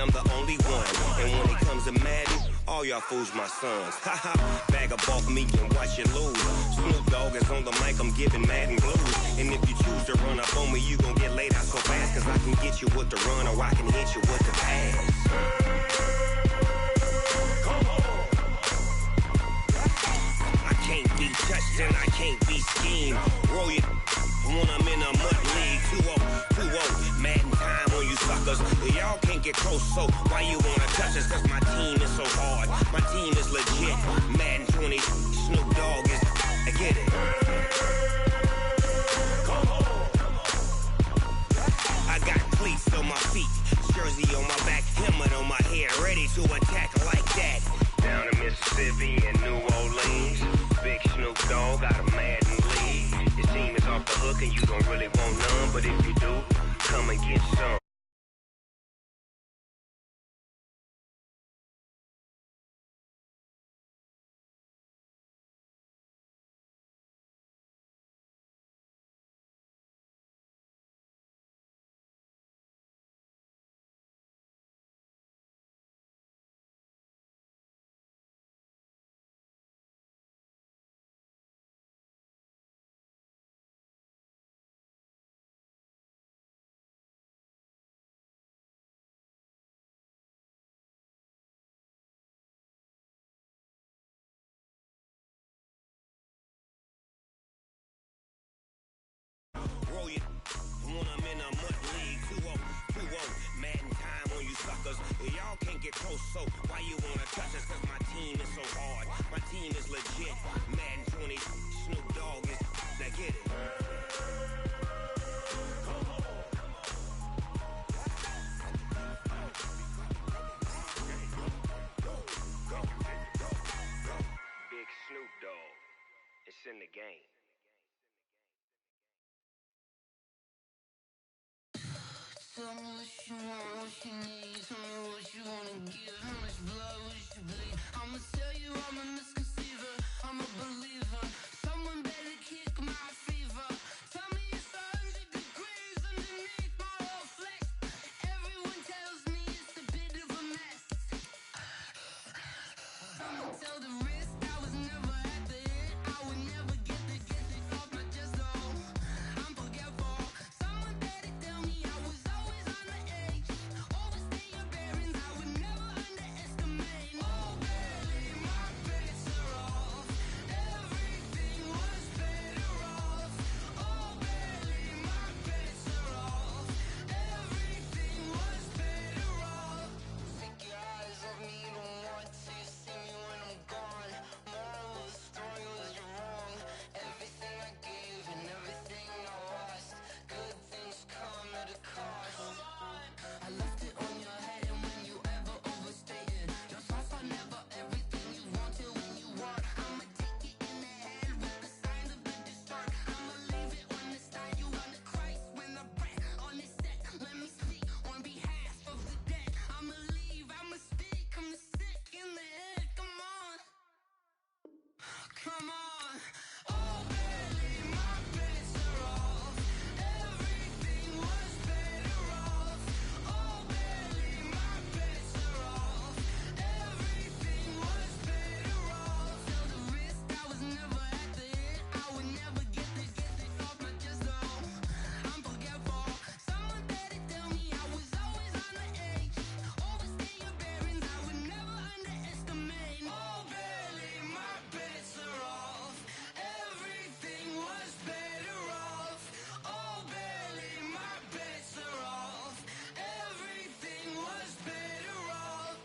I'm the only one. And when it comes to Madden, all y'all fools my sons. Haha, bag of bulk meat and watch you lose. Snoop Dogg is on the mic, I'm giving Madden blues. And if you choose to run up on me, you gon' get laid out so fast. Cause I can get you with the run or I can hit you with the pass. I can't be touched and I can't be schemed. Roll you when I'm in a mud league. 2-0, Madden time on you suckers. Y'all can't get close, so why you wanna touch us? Cause my team is so hard, my team is legit. Madden 20, Snoop Dogg is, I get it. I got cleats on my feet, jersey on my back, helmet on my head, ready to attack like that. Down in Mississippi and New Orleans, big Snoop Dogg got a Madden league. Your team is off the hook and you don't really want none, but if you do, come and get some. Roll you when I'm in a mud league. 2-0, Madden time on you suckers. Y'all can't get close, so why you wanna touch us? Cause my team is so hard, my team is legit. Madden 20, Snoop Dogg is, now get it. Big Snoop Dogg, it's in the game. Tell me what you want, what you need. Tell me what you wanna give. How much blood would you bleed? I'ma tell you I'm a misconceiver, I'm a believer. Someone better kick my fever. Tell me it's 100 degrees underneath my whole flesh. Everyone tells me it's a bit of a mess. Someone tell the wrist I was never at the hit. I would never get it off my chest though. I'm forgetful. Someone better tell me I was always on the edge. Overstay your bearings, I would never underestimate. Oh baby, my bets are off. Everything was better off. Oh baby, my bets are off. Everything was better off. Take your eyes off me, you don't want to see me when I'm gone. Moral of the story was you're wrong. Everything I gave and everything I lost. Good things come at a cost. I left it on your head and when you ever overstated. Your thoughts are never everything you wanted when you want. I'ma take it in the head with the signs of the distort. I'ma leave it on the side. You on the Christ when the breath on the set. Let me speak on behalf of the dead. I'ma leave, I'ma speak. I'm the sick in the head. Come on. Come on. Oh baby, my bets are off. Everything was better off. Oh baby, my bets are off. Everything was better off. Tell the wrist I was never at the hit. I would never get it off my chest though. I'm forgetful. Someone better tell me I was always on the edge. Overstay your bearings, I would never underestimate. Oh baby, my bets are off. Everything was better off. Oh baby, my bets are off. Everything was better off.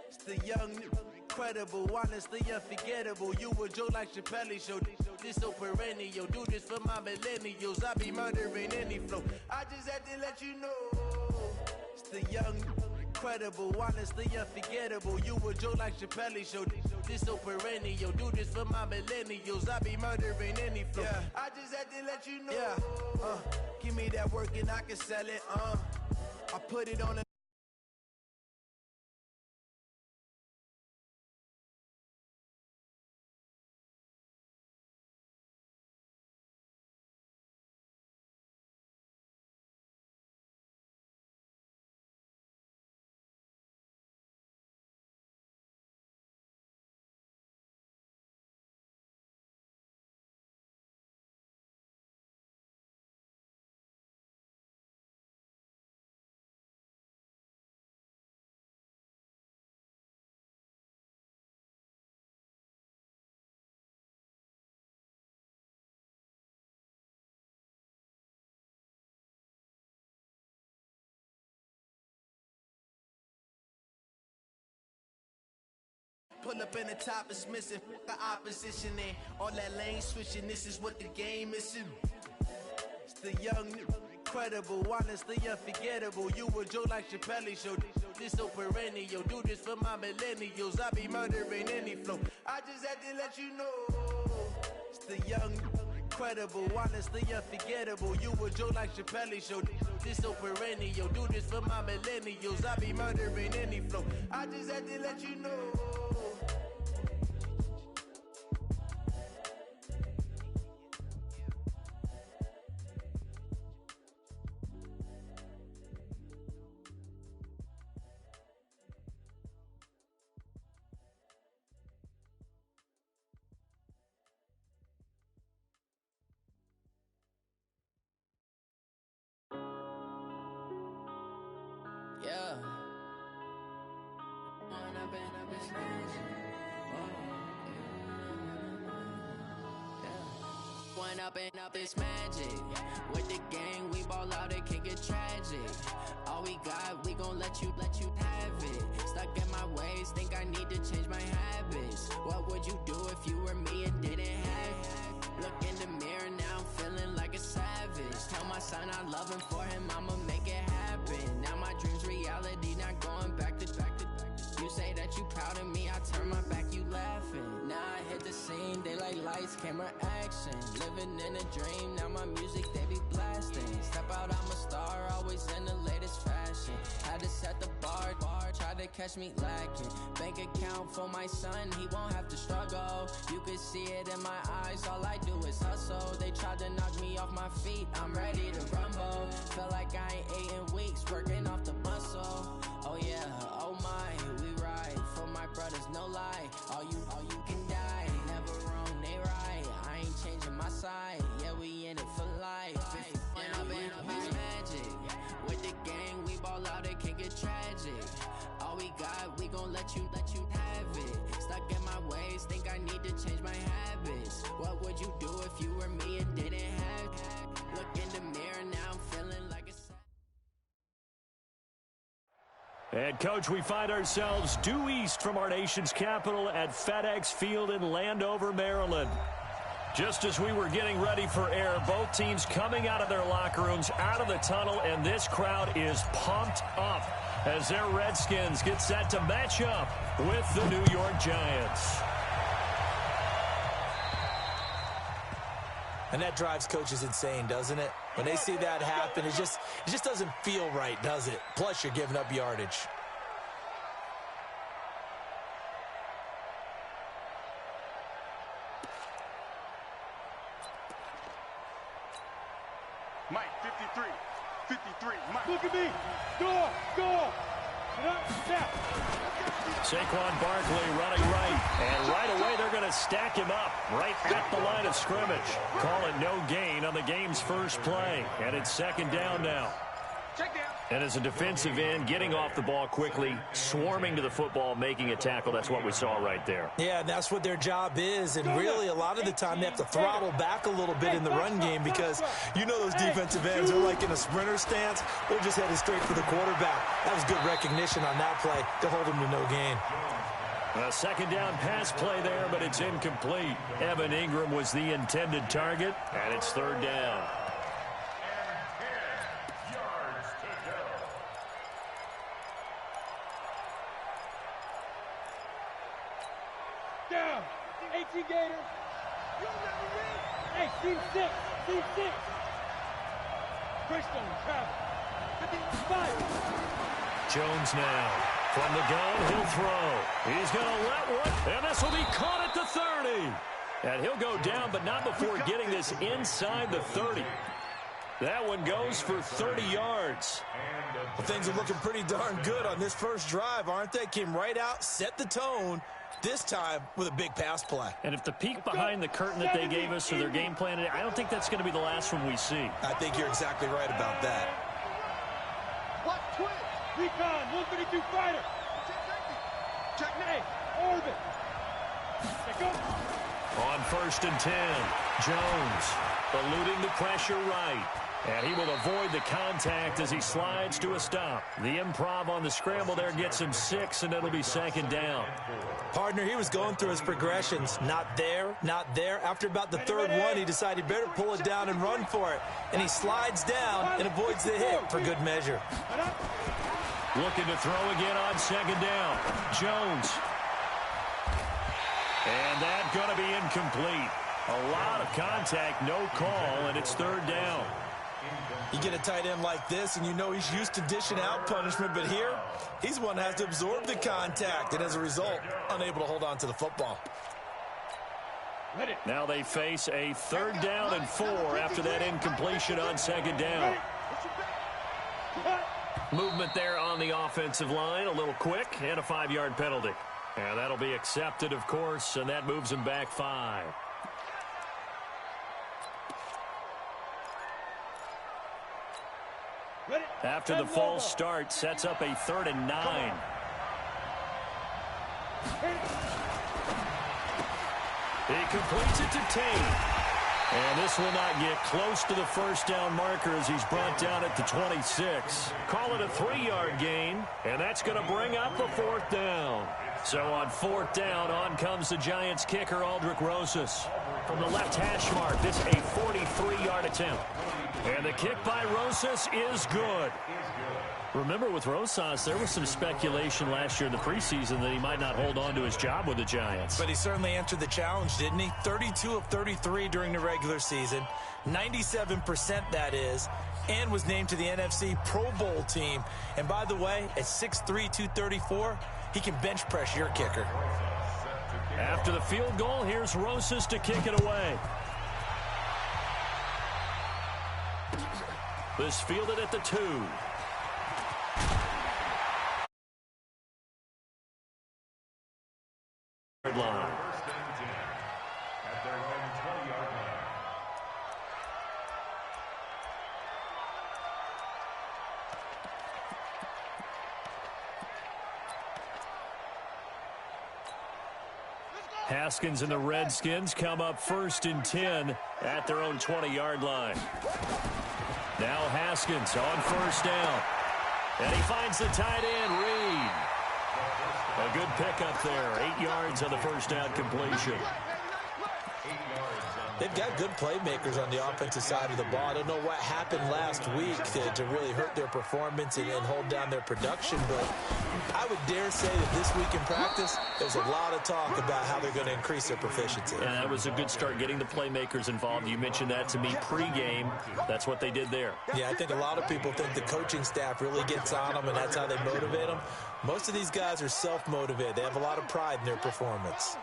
It's the young, incredible, honestly unforgettable. You a Joe like Chappelle show. This so perennial. Do this for my millennials. I be murdering any flow. I just had to let you know. It's the young, incredible, honestly unforgettable. You a Joe like Chappelle show. This so perennial. Do this for my millennials. I be murdering any flow. Yeah. I just had to let you know. Yeah. Give me that work and I can sell it. I put it on a pull up and the top is missing. The opposition and all that lane switching. This is what the game is. It's the young, incredible, honest, the unforgettable. You a Joe like Chappelle show. This so perennial. Do this for my millennials. I be murdering any flow. I just had to let you know. It's the young, incredible, honest, the unforgettable. You a Joe like Chappelle show. This so perennial. Do this for my millennials. I be murdering any flow. I just had to let you know. Yeah. One up and up, it's magic. With the gang, we ball out, it can get tragic. All we got, we gon' let you have it. Stuck in my ways, think I need to change my habits. What would you do if you were me and didn't have it? Look in the mirror, now I'm feeling like a savage. Tell my son I love him, for him I'ma make it happen. Now my dream's reality, not going back to. You say that you proud of me, I turn my back, you laughing. Now I hit the scene, daylight lights, camera action. Living in a dream, now my music, they be blasting. Step out, I'm a star, always in the latest fashion. Had to set the bar, try to catch me lacking. Bank account for my son, he won't have to struggle. You could see it in my eyes, all I do is hustle. They tried to knock me off my feet, I'm ready to rumble. Feel like I ain't ate in weeks, working off the muscle. Oh yeah, oh my, we ride for my brothers, no lie. All you can die, never wrong, they right. I ain't changing my side, yeah, we in it for life. When up and up is magic. With the gang, we ball out, it can get tragic. All we got, we gon' let you have it. Stuck in my ways, think I need to change my habits. What would you do if you were me and didn't have it? Look in the mirror, now I'm feeling like a... And, Coach, we find ourselves due east from our nation's capital at FedEx Field in Landover, Maryland. Just as we were getting ready for air, both teams coming out of their locker rooms, out of the tunnel, and this crowd is pumped up as their Redskins get set to match up with the New York Giants. And that drives coaches insane, doesn't it? When they see that happen, it just doesn't feel right, does it? Plus, you're giving up yardage. Mike, 53, Mike. Look at me. Go. Snap. Saquon Barkley running right, and right away they're going to stack him up right at the line of scrimmage. Call it no gain on the game's first play, and it's second down now. Check down. And as a defensive end, getting off the ball quickly, swarming to the football, making a tackle, that's what we saw right there. Yeah, and that's what their job is, and really a lot of the time they have to throttle back a little bit in the run game because you know those defensive ends are like in a sprinter stance. They're just headed straight for the quarterback. That was good recognition on that play to hold them to no gain. A second down pass play there, but it's incomplete. Evan Ingram was the intended target, and it's third down. Down. 18 Gators. Hey, team 6. Christian, travel. 55. Jones now. From the gun, he'll throw. He's going to let one, and this will be caught at the 30. And he'll go down, but not before getting this inside the 30. That one goes for 30 yards. Well, things are looking pretty darn good on this first drive, aren't they? Came right out, set the tone, this time with a big pass play. And if the peek behind the curtain that they gave us to their game plan, I don't think that's going to be the last one we see. I think you're exactly right about that. What twitch? Recon, 132 fighter. Check me. Orbit. Check go. On 1st and 10, Jones eluding the pressure right. And he will avoid the contact as he slides to a stop. The improv on the scramble there gets him 6, and it'll be second down. Partner, he was going through his progressions. Not there, not there. After about the third one, he decided better pull it down and run for it. And he slides down and avoids the hit for good measure. Looking to throw again on second down. Jones. And that's going to be incomplete. A lot of contact, no call, and it's third down. You get a tight end like this, and you know he's used to dishing out punishment, but here, he's one that has to absorb the contact, and as a result, unable to hold on to the football. Now they face a third down and 4 after that incompletion on second down. Movement there on the offensive line, a little quick, and a 5-yard penalty. And that'll be accepted, of course, and that moves him back 5. After the false start, sets up a 3rd and 9. He completes it to Tate. And this will not get close to the first down marker as he's brought down at the 26. Call it a 3-yard gain, and that's going to bring up a 4th down. So on 4th down, on comes the Giants kicker, Aldrick Rosas. From the left hash mark, this a 43-yard attempt. And the kick by Rosas is good. Remember, with Rosas, there was some speculation last year in the preseason that he might not hold on to his job with the Giants. But he certainly answered the challenge, didn't he? 32 of 33 during the regular season, 97% that is, and was named to the NFC Pro Bowl team. And by the way, at 6'3", 234, he can bench press your kicker. After the field goal, here's Rosas to kick it away. This fielded at the 2. Line. Haskins and the Redskins come up 1st and 10 at their own 20-yard line. Now Haskins on 1st down. And he finds the tight end, Reed. A good pickup there. 8 yards on the first down completion. They've got good playmakers on the offensive side of the ball. I don't know what happened last week to really hurt their performance and hold down their production, but I would dare say that this week in practice, there's a lot of talk about how they're going to increase their proficiency. And that was a good start, getting the playmakers involved. You mentioned that to me pregame. That's what they did there. Yeah, I think a lot of people think the coaching staff really gets on them, and that's how they motivate them. Most of these guys are self-motivated. They have a lot of pride in their performance.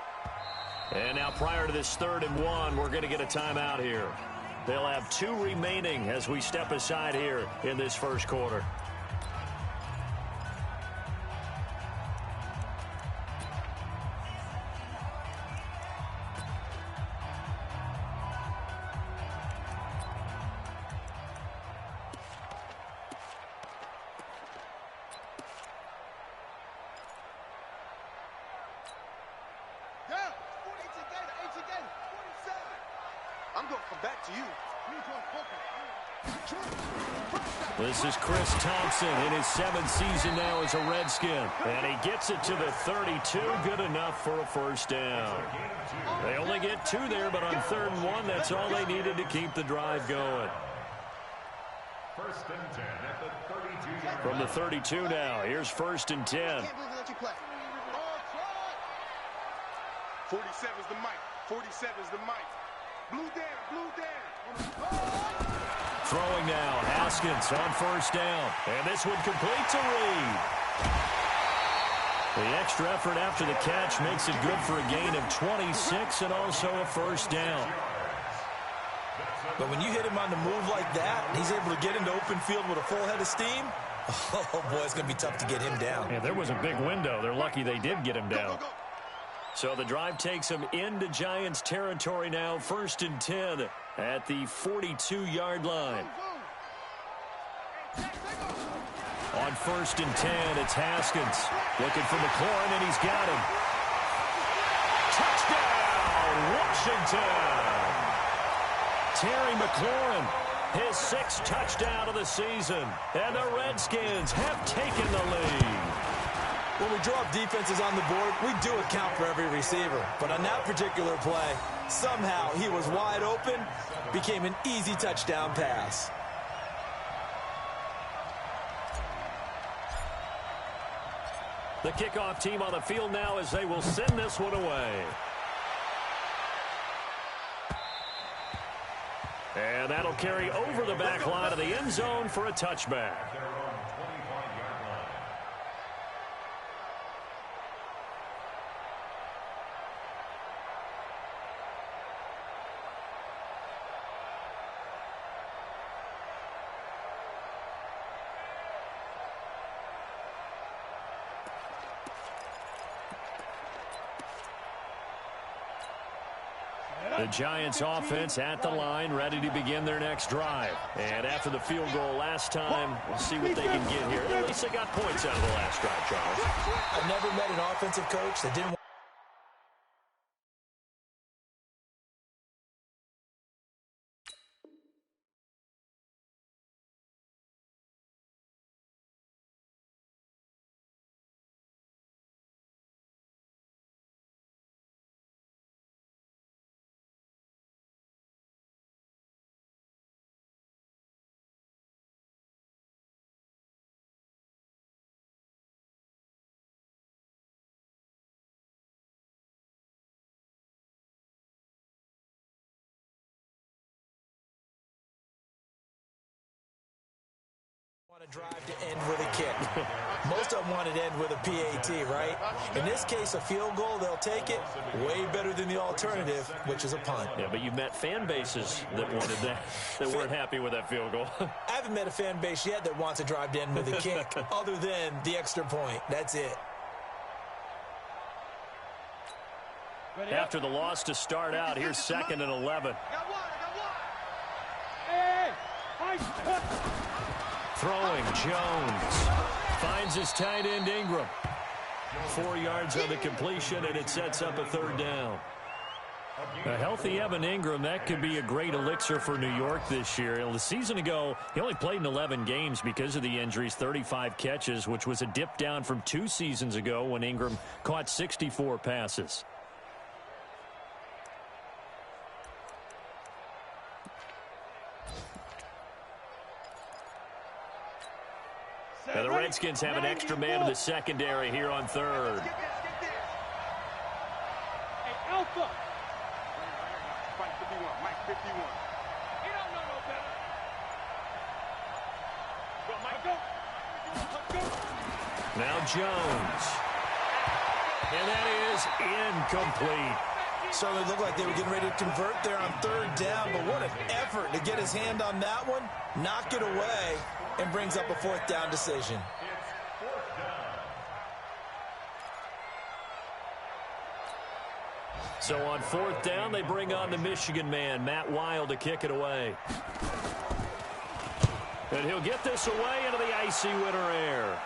And now prior to this 3rd and 1, we're going to get a timeout here. They'll have 2 remaining as we step aside here in this first quarter. I'm going to come back to you. This is Chris Thompson in his 7th season now as a Redskin. And he gets it to the 32. Good enough for a first down. They only get 2 there, but on 3rd and 1, that's all they needed to keep the drive going. 1st and 10 at the 32. From the 32 now, here's 1st and 10. 47's the mic. 47's the mic. Blue down, blue down. Throwing now, Haskins on 1st down. And this one complete to Reed. The extra effort after the catch makes it good for a gain of 26 and also a first down. But when you hit him on the move like that, he's able to get into open field with a full head of steam. Oh, boy, it's going to be tough to get him down. Yeah, there was a big window. They're lucky they did get him down. So the drive takes him into Giants territory now. 1st and 10 at the 42-yard line. On 1st and 10, it's Haskins looking for McLaurin, and he's got him. Touchdown, Washington! Terry McLaurin His 6th touchdown of the season. And the Redskins have taken the lead. When we draw up defenses on the board, we do account for every receiver. But on that particular play, somehow he was wide open, became an easy touchdown pass. The kickoff team on the field now as they will send this one away. And that'll carry over the back line of the end zone for a touchback. The Giants offense at the line, ready to begin their next drive. And after the field goal last time, we'll see what they can get here. At least they got points out of the last drive, Charles. I've never met an offensive coach that didn't want a drive to end with a kick. Most of them want to end with a PAT, right? In this case, a field goal, they'll take it. Way better than the alternative, which is a punt. Yeah, but you've met fan bases that wanted that, that weren't happy with that field goal. I haven't met a fan base yet that wants a drive to end with a kick, other than the extra point. That's it. After the loss to start out, here's 2nd and 11. Hey! Throwing, Jones. Finds his tight end, Ingram. 4 yards on the completion, and it sets up a 3rd down. A healthy Evan Ingram, that could be a great elixir for New York this year. The season ago, he only played in 11 games because of the injuries, 35 catches, which was a dip down from 2 seasons ago when Ingram caught 64 passes. Now the Redskins have an extra man in the secondary here on 3rd. Hey, Alpha! Mike 51, Mike 51. He don't know no better. Go, Mike, go! Go! Now Jones. And that is incomplete. Certainly looked like they were getting ready to convert there on 3rd down, but what an effort to get his hand on that one, knock it away, and brings up a 4th down decision. So on 4th down, they bring on the Michigan man, Matt Wild, to kick it away. And he'll get this away into the icy winter air.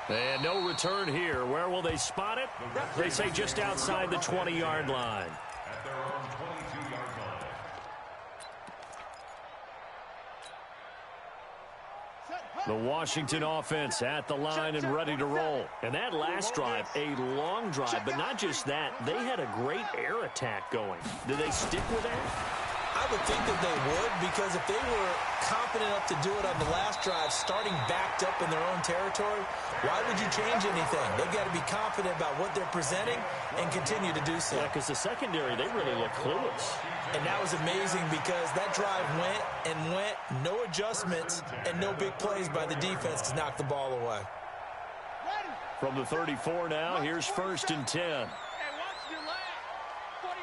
And no return here. Where will they spot it? They say just outside the 20-yard line. At their own 22-yard line. The Washington offense at the line and ready to roll. And that last drive, a long drive, but not just that. They had a great air attack going. Did they stick with that? I would think that they would, because if they were confident enough to do it on the last drive, starting backed up in their own territory, why would you change anything? They've got to be confident about what they're presenting and continue to do so. Yeah, because the secondary, they really look clueless. And that was amazing because that drive went and went, no adjustments, and no big plays by the defense to knock the ball away. From the 34 now, here's 1st and 10. Hey, watch your leg. 49.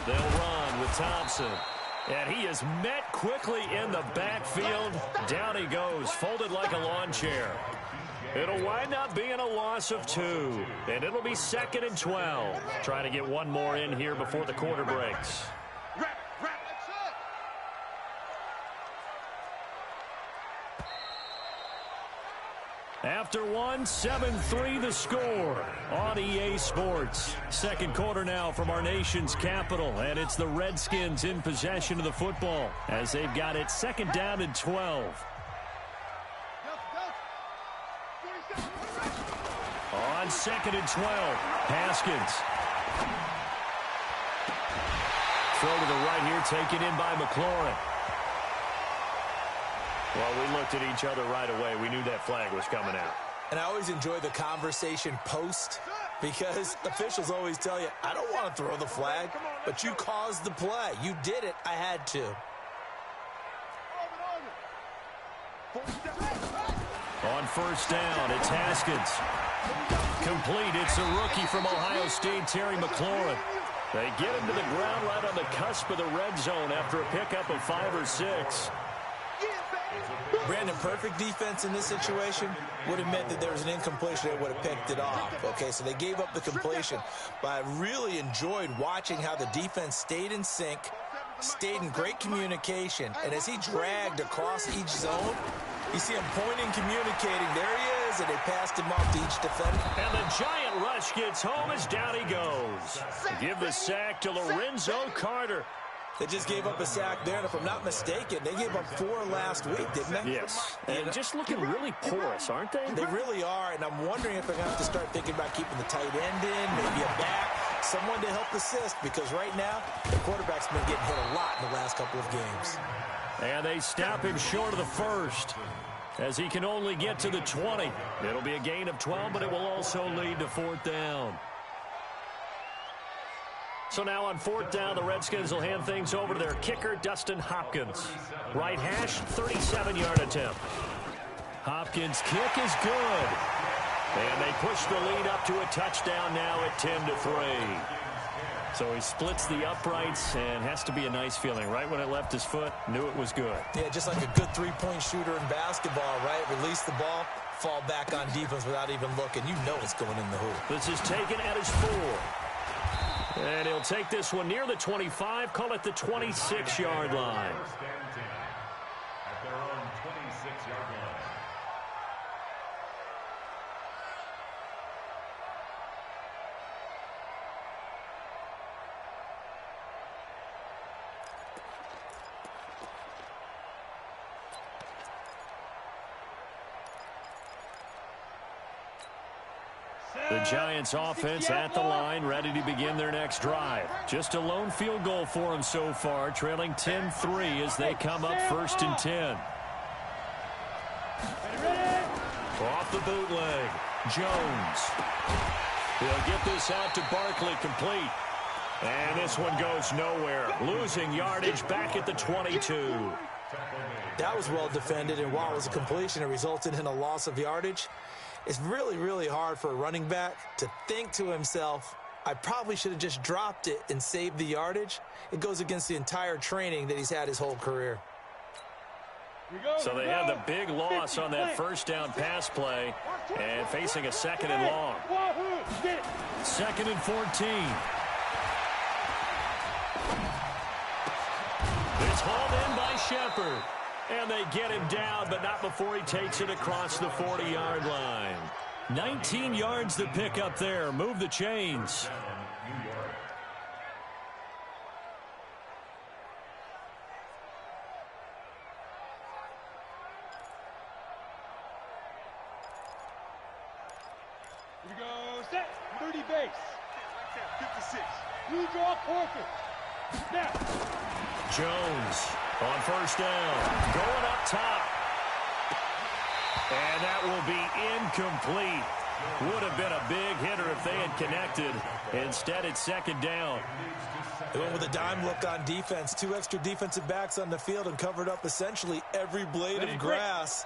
They'll run with Thompson. And he is met quickly in the backfield. Down he goes, folded like a lawn chair. It'll wind up being a loss of 2. And it'll be 2nd and 12. Trying to get one more in here before the quarter breaks. After one, 7-3 the score on EA Sports. Second quarter now from our nation's capital, and it's the Redskins in possession of the football as they've got it second down and 12. On second and 12, Haskins. Throw to the right here, taken in by McLaurin. Well, we looked at each other right away. We knew that flag was coming out. And I always enjoy the conversation post because officials always tell you, I don't want to throw the flag, but you caused the play. You did it. I had to. On first down, it's Haskins. Complete. It's a rookie from Ohio State, Terry McLaurin. They get him to the ground right on the cusp of the red zone after a pickup of 5 or 6. Brandon, perfect defense in this situation would have meant that there was an incompletion that would have picked it off. Okay, so they gave up the completion. But I really enjoyed watching how the defense stayed in sync, stayed in great communication, and as he dragged across each zone, you see him pointing, communicating. There he is, and they passed him off to each defender. And the giant rush gets home as down he goes. They give the sack to Lorenzo Carter. They just gave up a sack there, and if I'm not mistaken, they gave up 4 last week, didn't they? Yes. And just looking really porous, aren't they? They really are, and I'm wondering if they're going to have to start thinking about keeping the tight end in, maybe a back, someone to help assist, because right now, the quarterback's been getting hit a lot in the last couple of games. And they stop him short of the first, as he can only get to the 20. It'll be a gain of 12, but it will also lead to 4th down. So now on 4th down, the Redskins will hand things over to their kicker, Dustin Hopkins. Right hash, 37-yard attempt. Hopkins' kick is good. And they push the lead up to a touchdown now at 10-3. So he splits the uprights and has to be a nice feeling. Right when it left his foot, knew it was good. Yeah, just like a good three-point shooter in basketball, right? Release the ball, fall back on defense without even looking. You know it's going in the hoop. This is taken at his 4. And he'll take this one near the 25, call it the 26-yard line. At their own 26-yard line. The Giants offense at the line, ready to begin their next drive. Just a lone field goal for them so far, trailing 10-3 as they come up 1st and 10. Off the bootleg, Jones. He'll get this out to Barkley, complete. And this one goes nowhere. Losing yardage back at the 22. That was well defended, and while it was a completion, it resulted in a loss of yardage. It's really, really hard for a running back to think to himself, I probably should have just dropped it and saved the yardage. It goes against the entire training that he's had his whole career. So they had the big loss on that first down pass play and facing a 2nd and long. 2nd and 14. It's hauled in by Shepard. And they get him down, but not before he takes it across the 40-yard line. 19 yards to pick up there. Move the chains. Here we go, set, 30 base. 56. You draw forfeit. Snap. Jones on first down, going up top. And that will be incomplete. Would have been a big hitter if they had connected. Instead, it's 2nd down. They went with a dime look on defense. 2 extra defensive backs on the field and covered up essentially every blade of grass.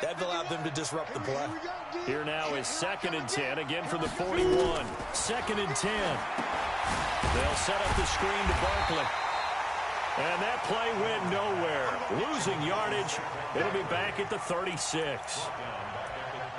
That allowed them to disrupt the play. Here now is 2nd and 10, again from the 41. 2nd and 10. They'll set up the screen to Barkley. And that play went nowhere. Losing yardage. It'll be back at the 36.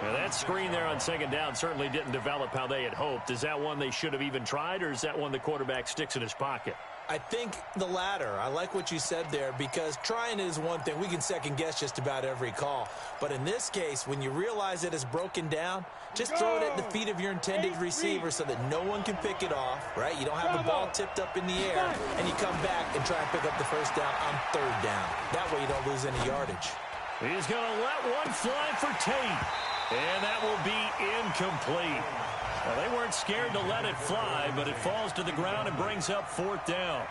Now that screen there on 2nd down certainly didn't develop how they had hoped. Is that one they should have even tried, or is that one the quarterback sticks in his pocket? I think the latter. I like what you said there because trying is one thing. We can second guess just about every call. But in this case, when you realize it is broken down, just throw it at the feet of your intended receiver so that no one can pick it off, right? You don't have the ball tipped up in the air, and you come back and try and pick up the first down on third down. That way you don't lose any yardage. He's going to let one fly for Tate, and that will be incomplete. Well, they weren't scared to let it fly, but it falls to the ground and brings up fourth down.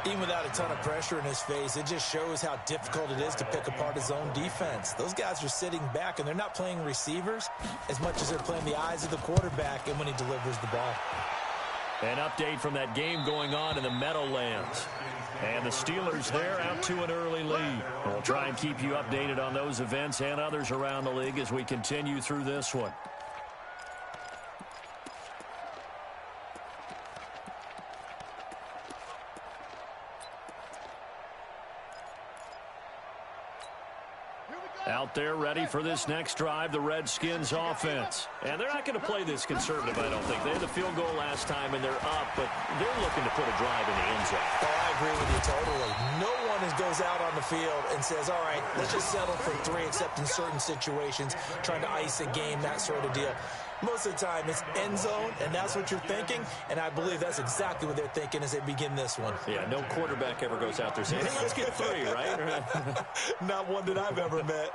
Even without a ton of pressure in his face, it just shows how difficult it is to pick apart his own defense. Those guys are sitting back, and they're not playing receivers as much as they're playing the eyes of the quarterback and when he delivers the ball. An update from that game going on in the Meadowlands. And the Steelers there out to an early lead. We'll try and keep you updated on those events and others around the league as we continue through this one. Out there ready for this next drive, the Redskins offense. And they're not going to play this conservative, I don't think. They had the field goal last time, and they're up, but they're looking to put a drive in the end zone. Oh, I agree with you totally. No one goes out on the field and says, all right, let's just settle for 3, except in certain situations, trying to ice a game, that sort of deal. Most of the time, it's end zone, and that's what you're thinking, and I believe that's exactly what they're thinking as they begin this one. Yeah, no quarterback ever goes out there saying, hey, let's get 3, right? Not one that I've ever met.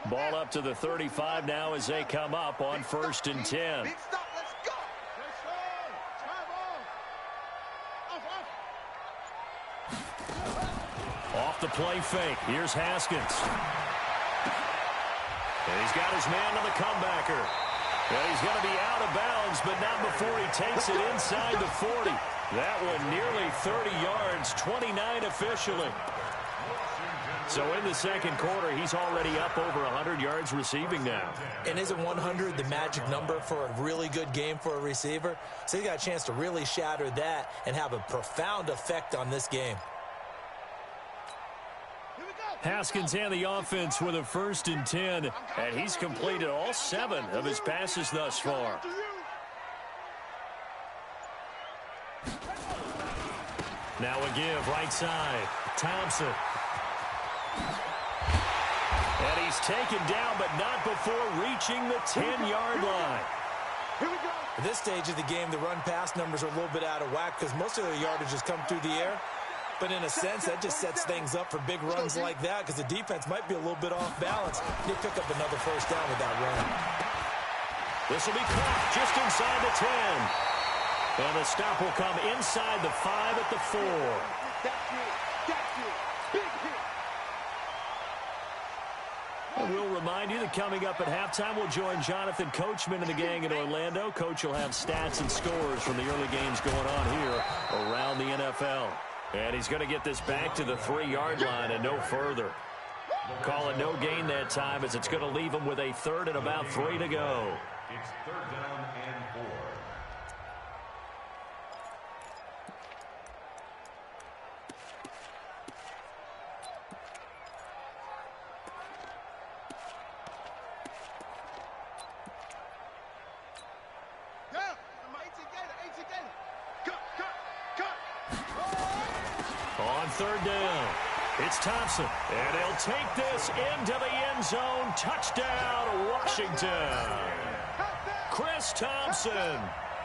Ball up to the 35 now as they come up on 1st and 10. Big stop, let's go. Off the play fake. Here's Haskins. And he's got his man on the comebacker. And he's going to be out of bounds, but not before he takes it inside the 40. That one nearly 30 yards, 29 officially. So in the second quarter, he's already up over 100 yards receiving now. And isn't 100 the magic number for a really good game for a receiver? So he got a chance to really shatter that and have a profound effect on this game. Haskins and the offense with a 1st and 10, and he's completed all 7 of his passes thus far. Now a give right side. Thompson. And he's taken down, but not before reaching the 10-yard line. At this stage of the game, the run-pass numbers are a little bit out of whack because most of the yardage has come through the air. But in a sense, that just sets things up for big runs like that because the defense might be a little bit off balance. They pick up another first down with that run. This will be caught just inside the 10. And the stop will come inside the 5 at the 4. We'll remind you that coming up at halftime, we'll join Jonathan Coachman and the gang in Orlando. Coach will have stats and scores from the early games going on here around the NFL. And he's going to get this back to the 3-yard line and no further. Call it no gain that time as it's going to leave him with a 3rd and about 3 to go. It's 3rd down and 4. On 3rd down, it's Thompson, and he'll take this into the end zone. Touchdown, Washington. Chris Thompson,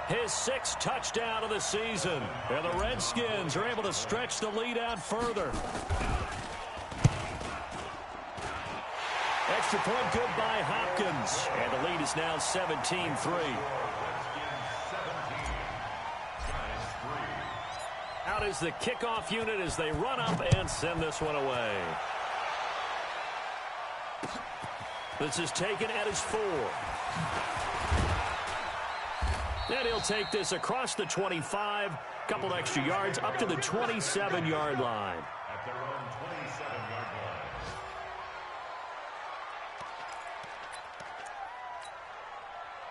his 6th touchdown of the season. And the Redskins are able to stretch the lead out further. Extra point good by Hopkins. And the lead is now 17-3. Out is the kickoff unit as they run up and send this one away. This is taken at his 4. And he'll take this across the 25, couple extra yards up to the 27-yard line. At their own 27-yard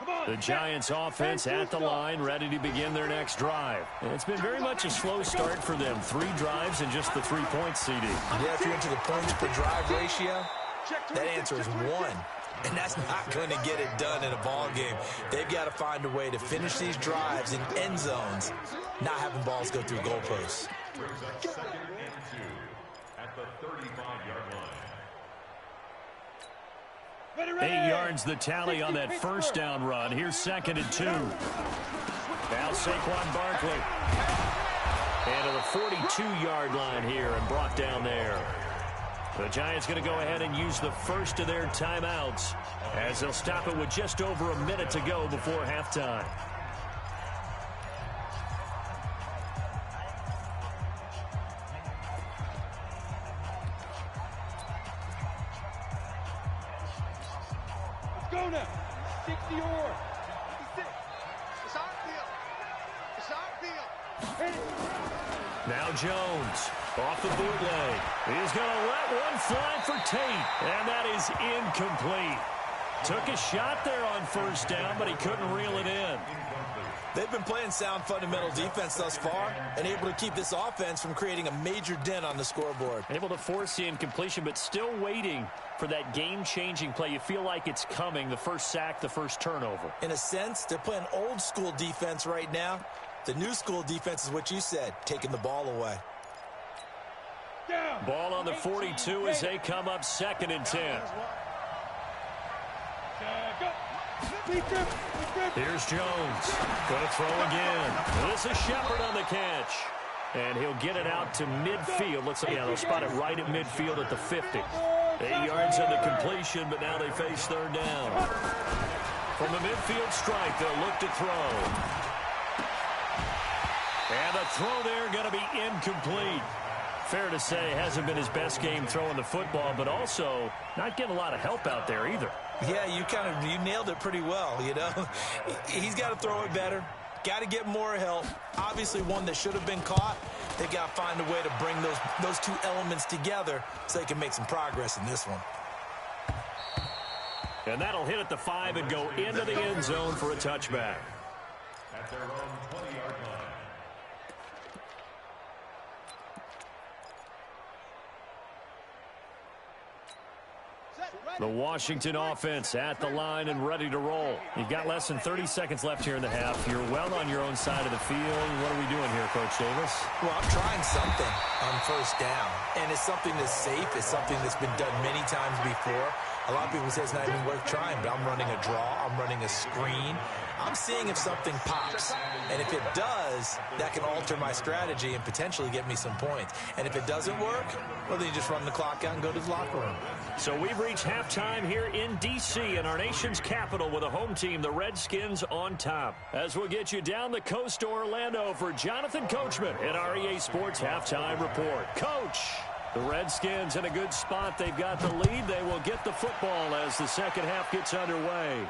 line. The Giants offense at the line, ready to begin their next drive. And it's been very much a slow start for them. 3 drives and just the 3-point CD. Yeah, if you're into the points per drive ratio, that answer is 1. And that's not going to get it done in a ball game. They've got to find a way to finish these drives in end zones, not having balls go through goalposts. Brings up 2nd and 2 at the 35-yard line. 8 yards the tally on that first down run. Here's 2nd and 2. Now Saquon Barkley. And to the 42-yard line here and brought down there. The Giants going to go ahead and use the first of their timeouts as they'll stop it with just over a minute to go before halftime. Let's go now. 60 or 56. It's our field. It's our field. Now Jones off the bootleg. He's going to let one fly for Tate, and that is incomplete. Took a shot there on first down, but he couldn't reel it in. They've been playing sound fundamental defense thus far and able to keep this offense from creating a major dent on the scoreboard. Able to force the incompletion, but still waiting for that game-changing play. You feel like it's coming, the first sack, the first turnover. In a sense, they're playing old-school defense right now. The new-school defense is what you said, taking the ball away. Ball on the 42 as they come up 2nd and 10. Here's Jones. Going to throw again. This is Shepard on the catch. And he'll get it out to midfield. Looks like, yeah, they'll spot it right at midfield at the 50. 8 yards on the completion, but now they face 3rd down. From the midfield strike, they'll look to throw. And the throw there going to be incomplete. Fair to say, hasn't been his best game throwing the football, but also not getting a lot of help out there either. Yeah, you nailed it pretty well, you know. He's got to throw it better. Got to get more help. Obviously one that should have been caught. They got to find a way to bring those two elements together so they can make some progress in this one. And that'll hit at the 5 and go into the end zone for a touchback. At their own 20-yard line. The Washington offense at the line and ready to roll. You've got less than 30 seconds left here in the half. You're well on your own side of the field. What are we doing here, Coach Davis? Well, I'm trying something on first down, and it's something that's safe. It's something that's been done many times before. A lot of people say it's not even worth trying, but I'm running a draw. I'm running a screen. I'm seeing if something pops. And if it does, that can alter my strategy and potentially get me some points. And if it doesn't work, well, then you just run the clock out and go to the locker room. So we've reached halftime here in D.C. in our nation's capital with a home team, the Redskins, on top. As we'll get you down the coast to Orlando for Jonathan Coachman in our EA Sports Halftime Report. Coach, the Redskins in a good spot. They've got the lead. They will get the football as the second half gets underway.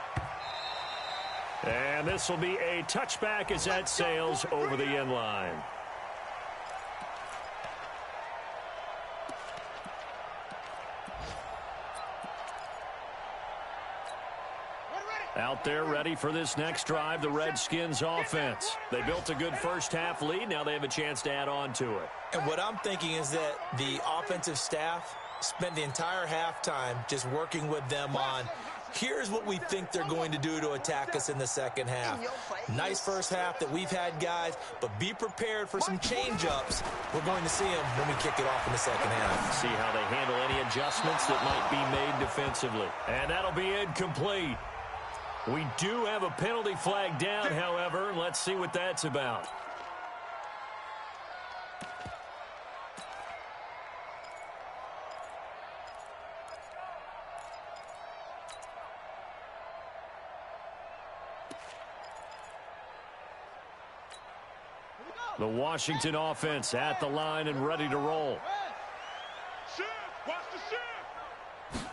And this will be a touchback as that sails over the end line. Out there ready for this next drive, the Redskins offense. They built a good first half lead. Now they have a chance to add on to it. And what I'm thinking is that the offensive staff spent the entire halftime just working with them on, here's what we think they're going to do to attack us in the second half. Nice first half that we've had, guys, but be prepared for some change-ups. We're going to see them when we kick it off in the second half. See how they handle any adjustments that might be made defensively. And that'll be incomplete. We do have a penalty flag down, however. Let's see what that's about. The Washington offense at the line and ready to roll. Shift! Watch the shift!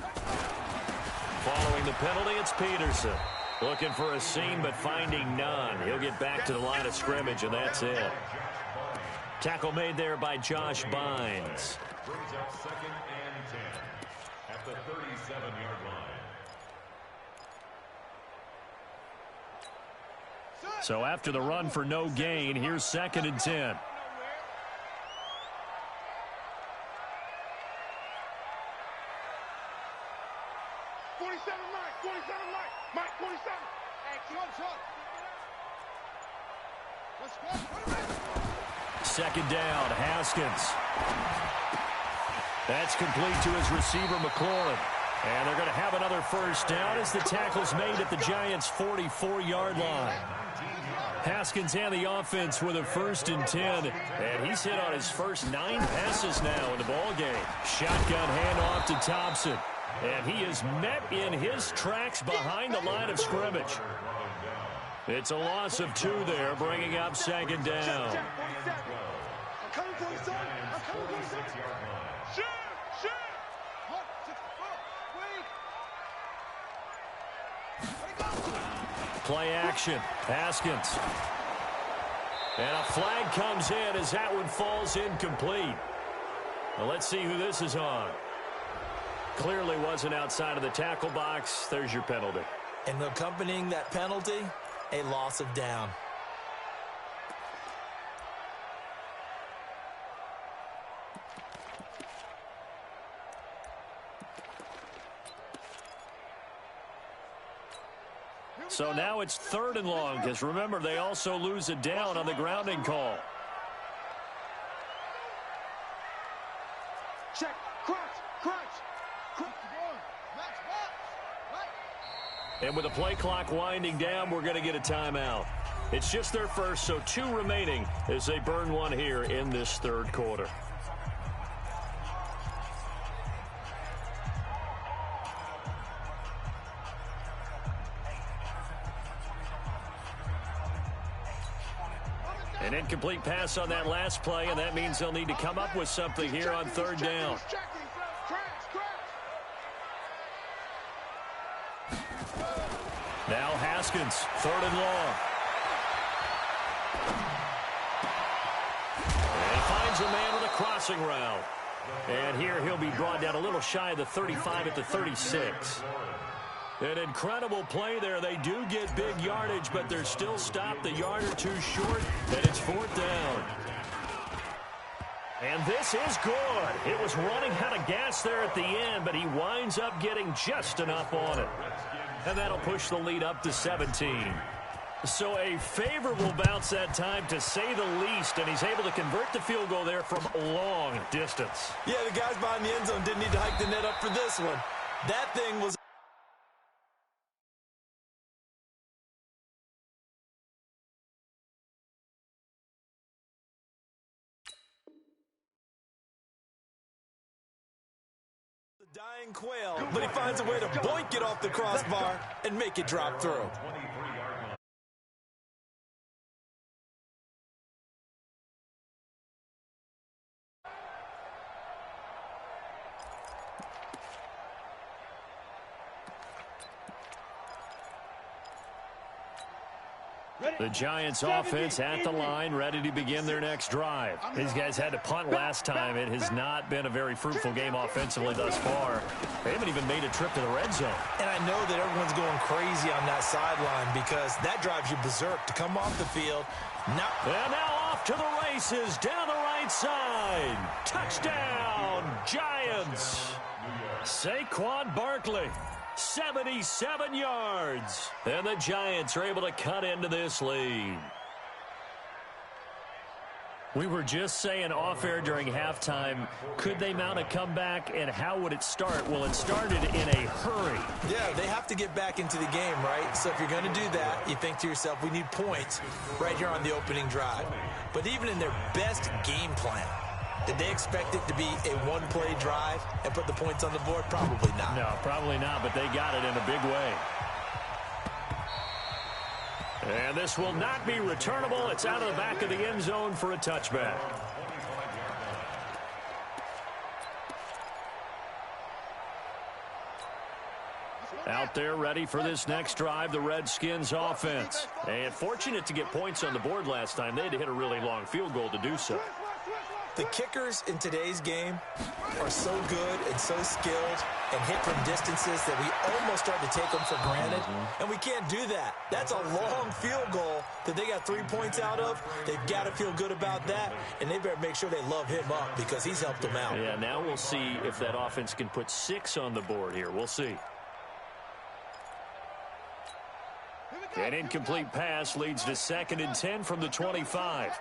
Following the penalty, it's Peterson. Looking for a seam, but finding none. He'll get back to the line of scrimmage, and that's it. Tackle made there by Josh Bynes. Brings up 2nd and 10 at the 37-yard line. So after the run for no gain, here's 2nd and 10. 47 Mike. 47 Mike. Mike, 47. Hey, shot. Let's go. Second down, Haskins. That's complete to his receiver, McLaurin. And they're going to have another first down as the tackle's made at the Giants' 44-yard line. Haskins and the offense with a 1st and 10. And he's hit on his first 9 passes now in the ballgame. Shotgun handoff to Thompson. And he is met in his tracks behind the line of scrimmage. It's a loss of 2 there, bringing up 2nd down. Play action. Haskins. And a flag comes in as that one falls incomplete. Well, let's see who this is on. Clearly wasn't outside of the tackle box. There's your penalty. And accompanying that penalty, a loss of down. So now it's 3rd and long, because remember, they also lose a down on the grounding call. Check, crunch. And with the play clock winding down, we're going to get a timeout. It's just their first, so 2 remaining as they burn one here in this 3rd quarter. An incomplete pass on that last play, and that means they'll need to come up with something here on 3rd down. Now Haskins, 3rd and long. And he finds a man with a crossing route. And here he'll be brought down a little shy of the 35 at the 36. An incredible play there. They do get big yardage, but they're still stopped a yard or 2 short, and it's 4th down. And this is good. It was running out of gas there at the end, but he winds up getting just enough on it. And that'll push the lead up to 17. So a favorable bounce that time, to say the least, and he's able to convert the field goal there from long distance. Yeah, the guys behind the end zone didn't need to hike the net up for this one. That thing was... dying quail, but he finds a way to boink it off the crossbar and make it drop through. The Giants offense at the line, ready to begin their next drive. These guys had to punt last time. It has not been a very fruitful game offensively thus far. They haven't even made a trip to the red zone. And I know that everyone's going crazy on that sideline because that drives you berserk to come off the field. And now off to the races down the right side. Touchdown, Giants. Saquon Barkley. 77 yards. And the Giants are able to cut into this lead. We were just saying off-air during halftime, could they mount a comeback, and how would it start? Well, it started in a hurry. Yeah, they have to get back into the game, right? So if you're going to do that, you think to yourself, we need points right here on the opening drive. But even in their best game plan, did they expect it to be a one-play drive and put the points on the board? Probably not. No, probably not, but they got it in a big way. And this will not be returnable. It's out of the back of the end zone for a touchback. Out there ready for this next drive, the Redskins offense. And fortunate to get points on the board last time. They had to hit a really long field goal to do so. The kickers in today's game are so good and so skilled and hit from distances that we almost start to take them for granted. And we can't do that. That's a long field goal that they got 3 points out of. They've got to feel good about that, and they better make sure they love him up because he's helped them out. Yeah, now we'll see if that offense can put 6 on the board here. We'll see. An incomplete pass leads to 2nd and 10 from the 25.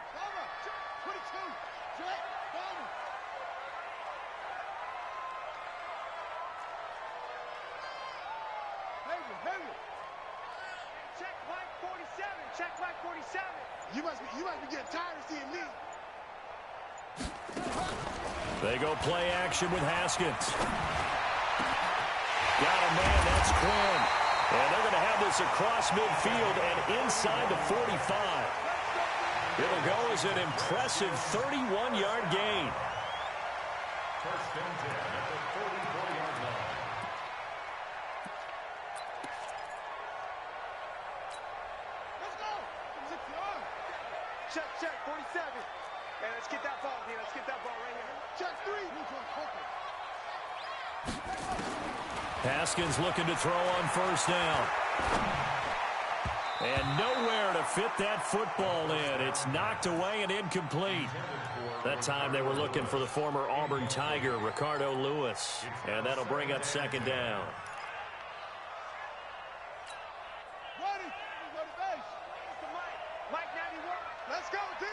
Check right 47. Check right 47. You must be getting tired of seeing me. They go play action with Haskins. Got a man, that's Quinn. And they're going to have this across midfield and inside the 45. It'll go as an impressive 31-yard gain. First and 10 at the 44-yard line. Let's go. Check 47. Hey, let's get that ball, D. Let's get that ball right here. Check 3. Haskins looking to throw on first down. And nowhere to fit that football in. It's knocked away and incomplete. That time they were looking for the former Auburn Tiger, Ricardo Lewis. And that'll bring up 2nd down. Ready. Go to base. It's the Mike 91. Let's go, D.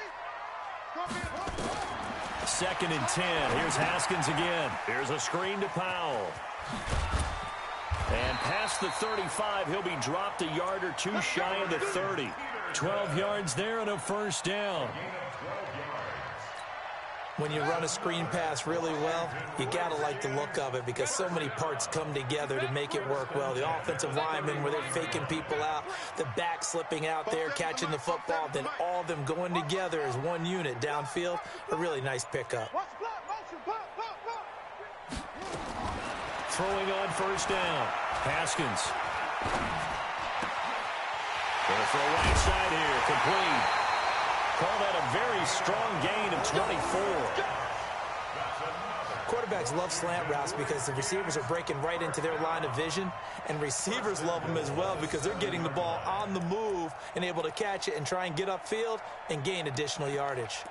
Go be 2nd and 10. Here's Haskins again. Here's a screen to Powell. And past the 35, he'll be dropped a yard or two shy of the 30. 12 yards there and a first down. When you run a screen pass really well, you got to like the look of it because so many parts come together to make it work well. The offensive linemen, where they're faking people out, the back slipping out there, catching the football, then all of them going together as one unit downfield. A really nice pickup. Throwing on first down. Haskins. Going to throw right side here. Complete. Call that a very strong gain of 24. Quarterbacks love slant routes because the receivers are breaking right into their line of vision, and receivers love them as well because they're getting the ball on the move and able to catch it and try and get upfield and gain additional yardage.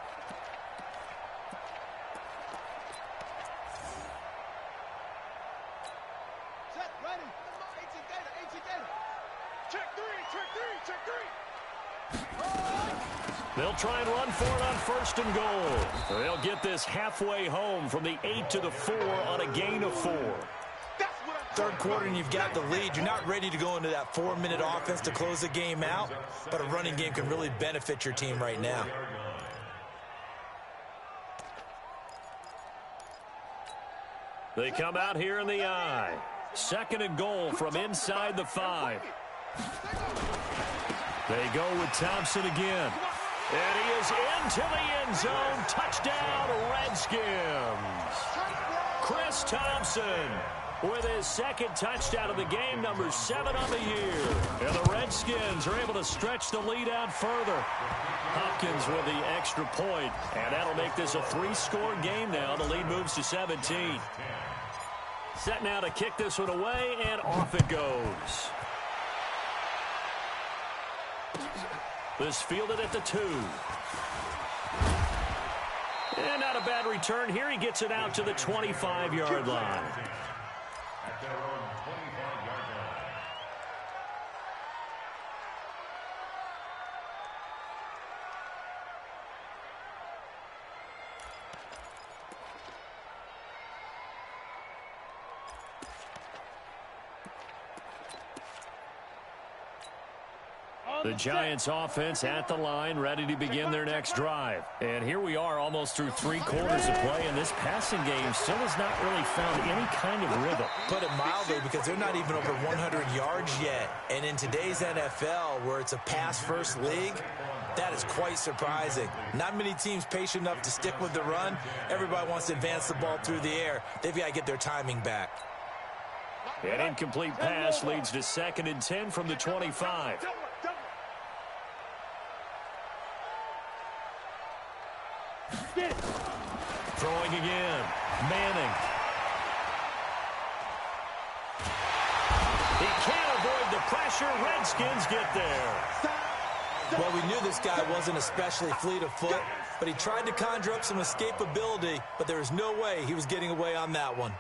They'll try and run for it on 1st and goal. They'll get this halfway home from the 8 to the 4 on a gain of 4. Third quarter and you've got the lead. You're not ready to go into that 4-minute offense to close the game out, but a running game can really benefit your team right now. They come out here in the I. 2nd and goal from inside the 5. They go with Thompson again. And he is into the end zone. Touchdown, Redskins. Chris Thompson with his 2nd touchdown of the game, number 7 on the year. And the Redskins are able to stretch the lead out further. Hopkins with the extra point, and that'll make this a 3-score game now. The lead moves to 17. Set now to kick this one away, and off it goes. This fielded at the 2. And not a bad return here. He gets it out to the 25-yard line. At their own 25-yard line. The Giants offense at the line, ready to begin their next drive. And here we are almost through 3 quarters of play, and this passing game still has not really found any kind of rhythm. Put it mildly, because they're not even over 100 yards yet. And in today's NFL, where it's a pass-first league, that is quite surprising. Not many teams patient enough to stick with the run. Everybody wants to advance the ball through the air. They've got to get their timing back. An incomplete pass leads to 2nd and 10 from the 25. Throwing again. Manning. He can't avoid the pressure. Redskins get there. Well, we knew this guy wasn't especially fleet of foot, but he tried to conjure up some escapability, but there was no way he was getting away on that one.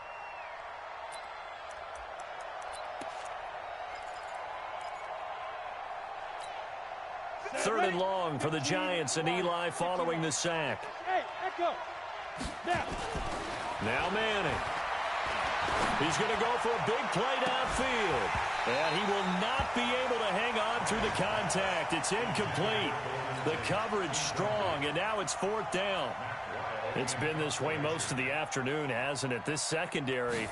Third and long for the Giants, and Eli following the sack. Hey, echo. Now Manning. He's going to go for a big play downfield. And he will not be able to hang on through the contact. It's incomplete. The coverage strong, and now it's fourth down. It's been this way most of the afternoon, hasn't it? This secondary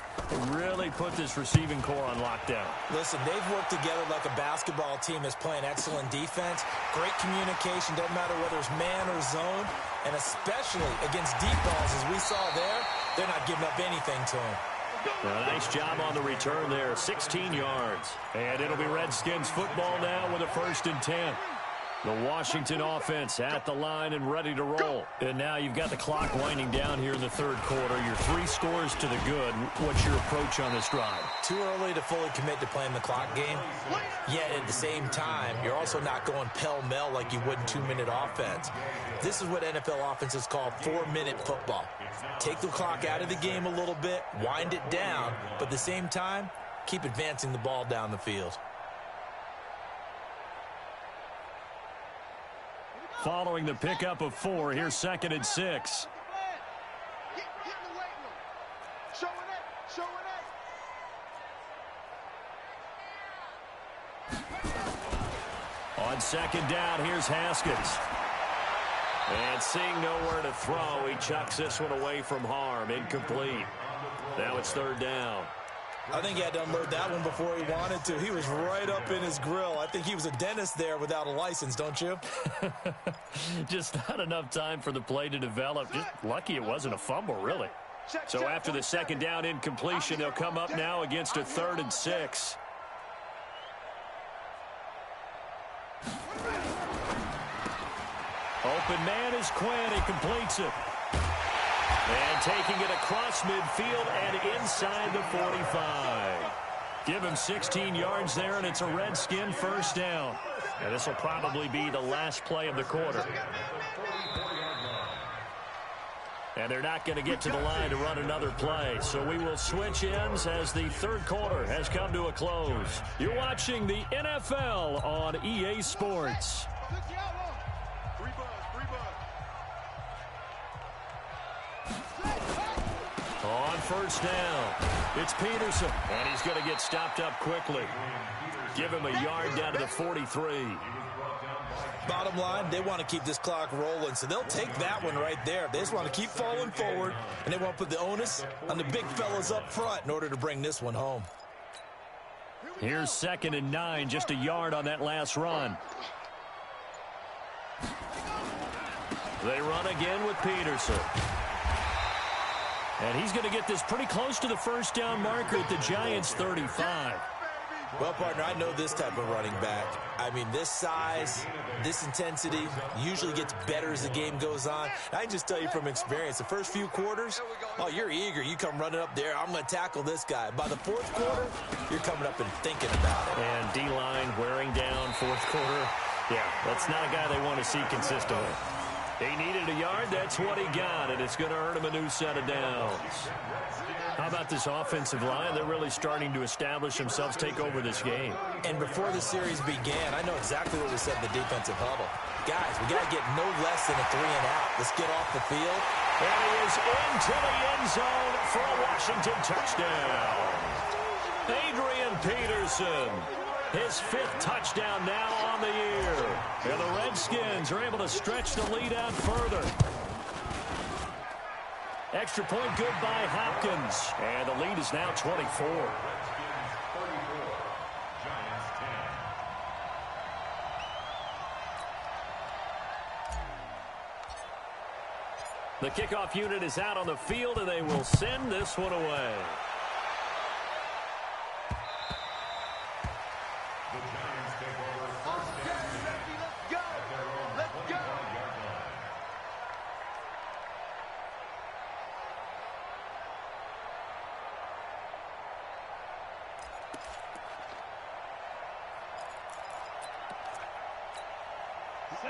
really put this receiving core on lockdown. Listen, they've worked together like a basketball team that's playing excellent defense. Great communication, doesn't matter whether it's man or zone. And especially against deep balls, as we saw there, they're not giving up anything to him. A nice job on the return there, 16 yards. And it'll be Redskins football now with a 1st and 10. The Washington offense at the line and ready to roll. And now you've got the clock winding down here in the third quarter. You're 3 scores to the good. What's your approach on this drive? Too early to fully commit to playing the clock game. Yet at the same time, you're also not going pell-mell like you would in 2-minute offense. This is what NFL offenses call 4-minute football. Take the clock out of the game a little bit, wind it down, but at the same time, keep advancing the ball down the field. Following the pickup of 4, here's 2nd and 6. Get in the weight room. Showing it. On 2nd down, here's Haskins. And seeing nowhere to throw, he chucks this one away from harm. Incomplete. Now it's 3rd down. I think he had to unload that one before he wanted to. He was right up in his grill. I think he was a dentist there without a license, don't you? Just not enough time for the play to develop. Just lucky it wasn't a fumble, really. So after the 2nd down incompletion, they'll come up now against a 3rd and 6. Open man is Quinn. He completes it. And taking it across midfield and inside the 45. Give him 16 yards there, and it's a Redskin 1st down. And this will probably be the last play of the quarter. And they're not going to get to the line to run another play. So we will switch ends as the third quarter has come to a close. You're watching the NFL on EA Sports. On 1st down, it's Peterson, and he's going to get stopped up quickly. Give him a yard down to the 43. Bottom line, they want to keep this clock rolling, so they'll take that one right there. They just want to keep falling forward, and they want to put the onus on the big fellas up front in order to bring this one home. Here's 2nd and 9, just a yard on that last run. They run again with Peterson. And he's going to get this pretty close to the 1st down marker at the Giants' 35. Well, partner, I know this type of running back. I mean, this size, this intensity usually gets better as the game goes on. I can just tell you from experience, the first few quarters, oh, you're eager. You come running up there, I'm going to tackle this guy. By the 4th quarter, you're coming up and thinking about it. And D-line wearing down 4th quarter. Yeah, that's not a guy they want to see consistently. He needed a yard. That's what he got, and it's going to earn him a new set of downs. How about this offensive line? They're really starting to establish themselves, take over this game. And before the series began, I know exactly what we said in the defensive huddle. Guys, we got to get no less than a 3 and out. Let's get off the field. And he is into the end zone for a Washington touchdown. Adrian Peterson. His 5th touchdown now on the year. And the Redskins are able to stretch the lead out further. Extra point good by Hopkins. And the lead is now 24. The kickoff unit is out on the field, and they will send this one away.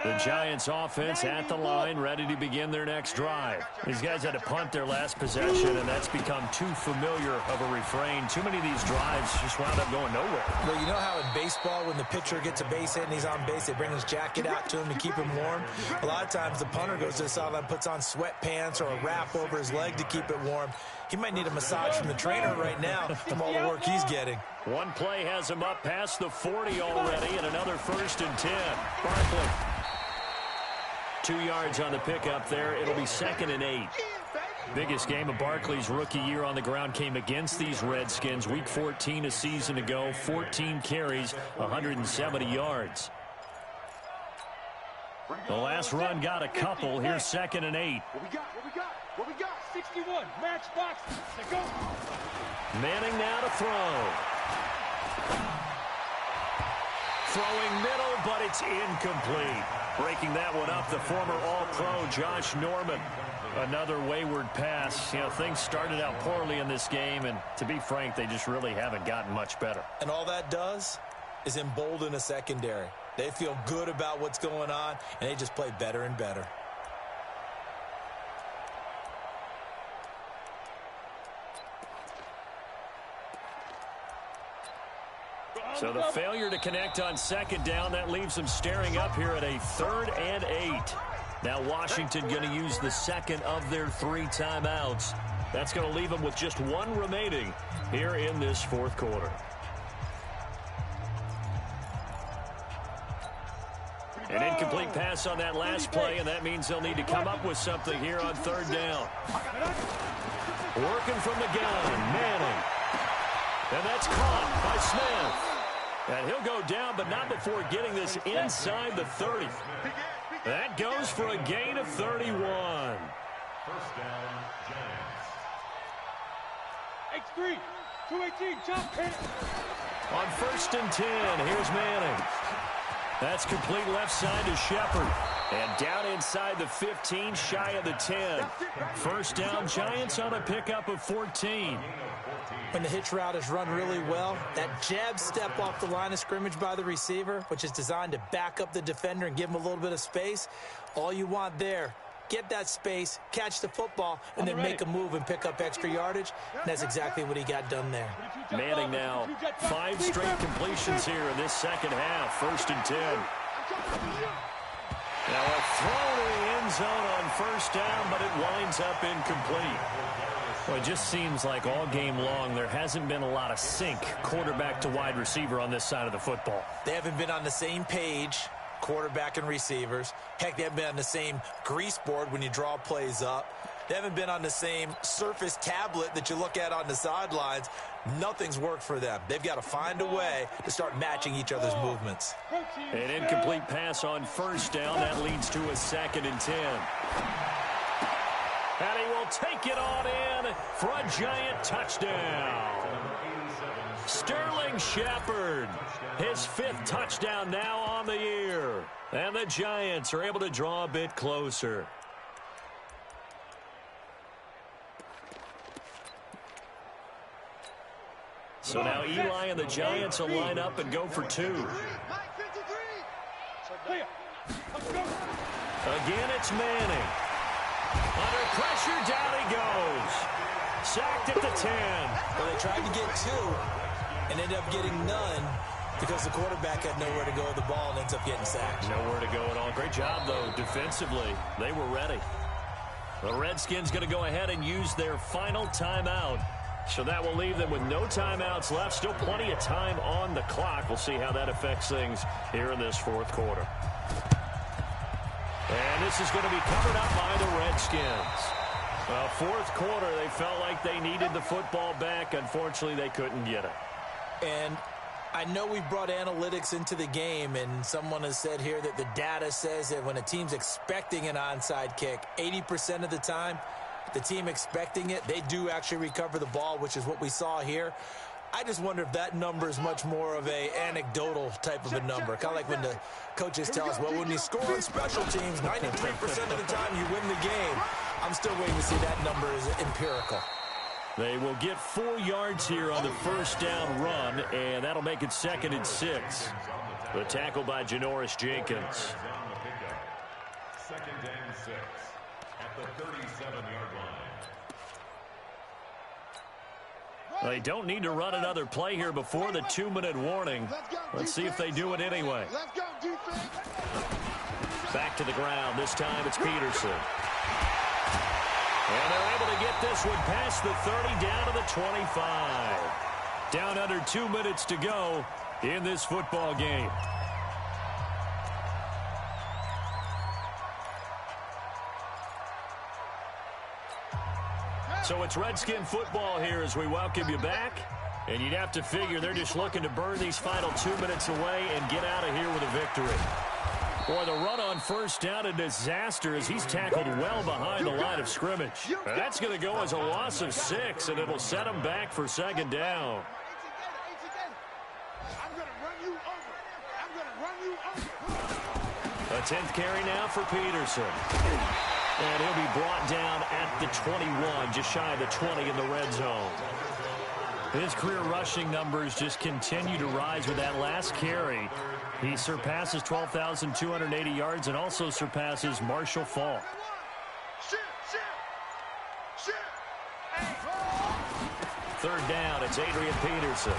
The Giants offense at the line, ready to begin their next drive. These guys had to punt their last possession, and that's become too familiar of a refrain. Too many of these drives just wound up going nowhere. Well, you know how in baseball, when the pitcher gets a base hit and he's on base, they bring his jacket out to him to keep him warm? A lot of times the punter goes to the sideline, puts on sweatpants or a wrap over his leg to keep it warm. He might need a massage from the trainer right now from all the work he's getting. One play has him up past the 40 already, and another 1st and 10. Barkley. 2 yards on the pickup there. It'll be 2nd and 8. Biggest game of Barkley's rookie year on the ground came against these Redskins. Week 14 a season ago, 14 carries, 170 yards. The last run got a couple. Here's 2nd and 8. What we got? 61. Match box. Let's go. Manning now to throw. Throwing middle, but it's incomplete. Breaking that one up, the former All-Pro Josh Norman. Another wayward pass. You know, things started out poorly in this game, and to be frank, they just really haven't gotten much better. And all that does is embolden a secondary. They feel good about what's going on, and they just play better and better. So the failure to connect on 2nd down, that leaves them staring up here at a 3rd and 8. Now Washington going to use the 2nd of their 3 timeouts. That's going to leave them with just 1 remaining here in this 4th quarter. An incomplete pass on that last play, and that means they'll need to come up with something here on 3rd down. Working from the gun, Manning. And that's caught by Smith. And he'll go down, but not before getting this inside the 30. That goes for a gain of 31. 1st down, Giants. X3. 218. Chop hit. On 1st and 10, here's Manning. That's complete left side to Shepard. And down inside the 15, shy of the 10. 1st down, Giants on a pickup of 14. When the hitch route is run really well, that jab step off the line of scrimmage by the receiver, which is designed to back up the defender and give him a little bit of space, all you want there, get that space, catch the football, and then make a move and pick up extra yardage. And that's exactly what he got done there. Manning now 5 straight completions here in this 2nd half. 1st and 10. Now a throw to the end zone on 1st down, but it winds up incomplete. Well, it just seems like all game long there hasn't been a lot of sync quarterback to wide receiver on this side of the football. They haven't been on the same page, quarterback and receivers. Heck, they haven't been on the same grease board when you draw plays up. They haven't been on the same surface tablet that you look at on the sidelines. Nothing's worked for them. They've got to find a way to start matching each other's movements. An incomplete pass on 1st down. That leads to a 2nd and 10. And he will take it on in for a Giant touchdown. Sterling Shepard, his 5th touchdown now on the year. And the Giants are able to draw a bit closer. So now Eli and the Giants will line up and go for 2. Again, it's Manning. Under pressure, down he goes. Sacked at the 10. Well, they tried to get 2 and ended up getting none because the quarterback had nowhere to go with the ball and ends up getting sacked. Nowhere to go at all. Great job, though, defensively. They were ready. The Redskins going to go ahead and use their final timeout. So that will leave them with no timeouts left. Still plenty of time on the clock. We'll see how that affects things here in this 4th quarter. And this is going to be covered up by the Redskins. Well, 4th quarter, they felt like they needed the football back. Unfortunately, they couldn't get it. And I know we've brought analytics into the game, and someone has said here that the data says that when a team's expecting an onside kick, 80% of the time, the team expecting it, they do actually recover the ball, which is what we saw here. I just wonder if that number is much more of a anecdotal type of a number. Kind of like when the coaches tell us, well, when you score on special teams, 93% of the time you win the game. I'm still waiting to see that number is empirical. They will get 4 yards here on the 1st down run, and that'll make it 2nd and 6. The tackle by Janoris Jenkins. 6 at the 37-yard line. They don't need to run another play here before the 2-minute warning. Let's see if they do it anyway. Let's go, defense. Back to the ground. This time it's Peterson. And they're able to get this one past the 30 down to the 25. Down under 2 minutes to go in this football game. So it's Redskin football here as we welcome you back. And you'd have to figure they're just looking to burn these final 2 minutes away and get out of here with a victory. Boy, the run on first down, a disaster as he's tackled well behind the line of scrimmage. That's going to go as a loss of 6, and it'll set him back for second down. I'm going to run you over. I'm going to run you over. A 10th carry now for Peterson. And he'll be brought down at the 21, just shy of the 20 in the red zone. His career rushing numbers just continue to rise with that last carry. He surpasses 12,280 yards and also surpasses Marshall Faulk. Third down, it's Adrian Peterson.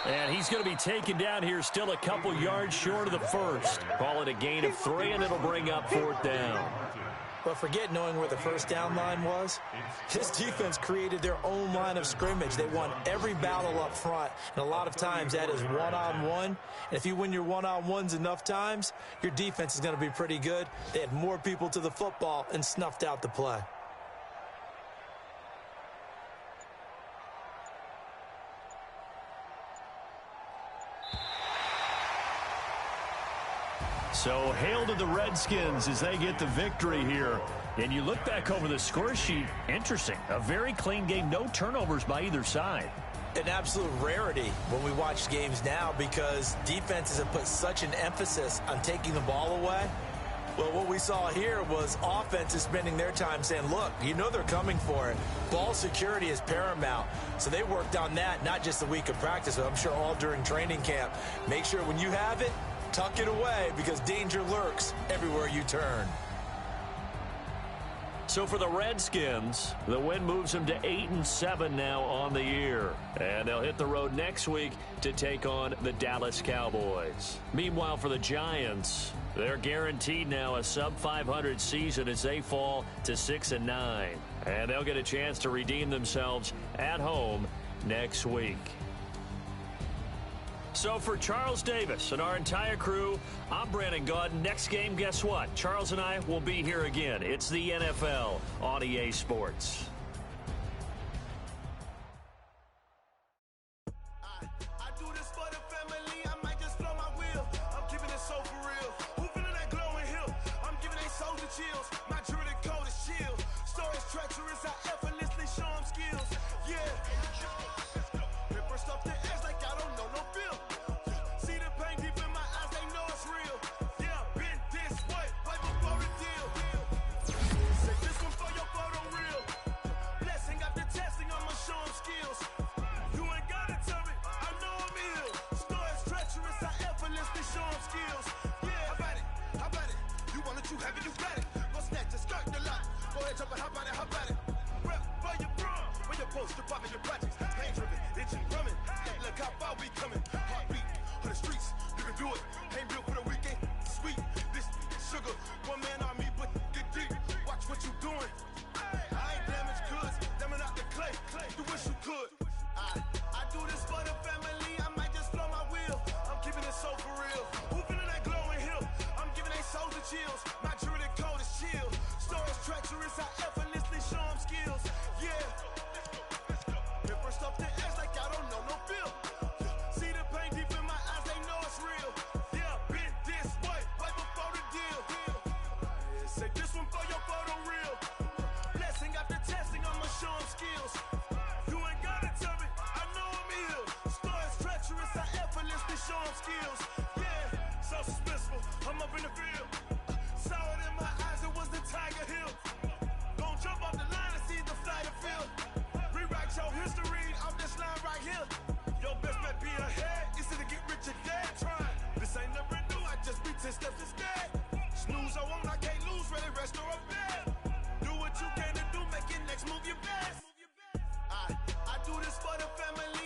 And he's going to be taken down here still a couple yards short of the first. Call it a gain of 3, and it'll bring up 4th down. But forget knowing where the first down line was. This defense created their own line of scrimmage. They won every battle up front, and a lot of times that is one-on-one. And if you win your one-on-ones enough times, your defense is going to be pretty good. They had more people to the football and snuffed out the play. So hail to the Redskins as they get the victory here. And you look back over the score sheet, interesting. A very clean game, no turnovers by either side. An absolute rarity when we watch games now because defenses have put such an emphasis on taking the ball away. Well, what we saw here was offenses spending their time saying, look, you know they're coming for it. Ball security is paramount. So they worked on that, not just the week of practice, but I'm sure all during training camp. Make sure when you have it, tuck it away because danger lurks everywhere you turn. So for the Redskins, the win moves them to 8-7 now on the year. And they'll hit the road next week to take on the Dallas Cowboys. Meanwhile, for the Giants, they're guaranteed now a sub-500 season as they fall to 6-9. And they'll get a chance to redeem themselves at home next week. So for Charles Davis and our entire crew, I'm Brandon Gaudin. Next game, guess what? Charles and I will be here again. It's the NFL on EA Sports. I do this for the family, I might just blow my wheel. I'm keeping it so for real. Who feeling that glowing hill? I'm giving they soldier chills. My jewelry code is chill. Stories treacherous, I effortlessly show them skills. Yeah. Ripper stuff the edge like I don't know no feel. See the pain deep in my eyes, they know it's real. Yeah, been this way, right before the deal. Say this one for your photo real. Blessing after testing, I'ma show them skills. You ain't gotta tell me, I know I'm ill. Stories treacherous, I effortlessly show them skills. Yeah, how about it? You want it, you have it, you got it. Go snatch it, skirt the lot. Go ahead, jump it, how about it? Rep for your bro, when you're supposed to pop in your projects. Pain driven, itching, drumming. Look how far we coming. Heartbeat on the streets, you can do it. Ain't built for the weekend, sweet. This sugar, one man army, but get deep. Watch what you doing. I ain't damaged goods, damn out the clay. You wish you could. I do this for the family, I might just blow my wheel. I'm keeping it so for real. Who feeling that glowing hill? I'm giving they soldier chills. My jewelry code is chill. Stories treacherous, I effortlessly show them skills. Yeah. Ripper stuff the edge like I don't know no feel. See the pain deep in my eyes, they know it's real. Yeah, been this way, right before the deal. Say this one for your photo real. Blessing after testing, I'ma show them skills. You ain't gotta tell me, I know I'm ill. Stories treacherous, I effortlessly show them skills. Yeah, so suspenseful, I'm up in the field. Saw it in my eyes, it was the Tiger Hill. Gon' jump off the line and see the flight of field. Rewrite your history off this line right here. Your best bet be ahead, easy to get rich or dead. Trying, this ain't never new, I just be 10 steps instead. Snooze, I won't, I can't lose, ready, rest or a bed. the family.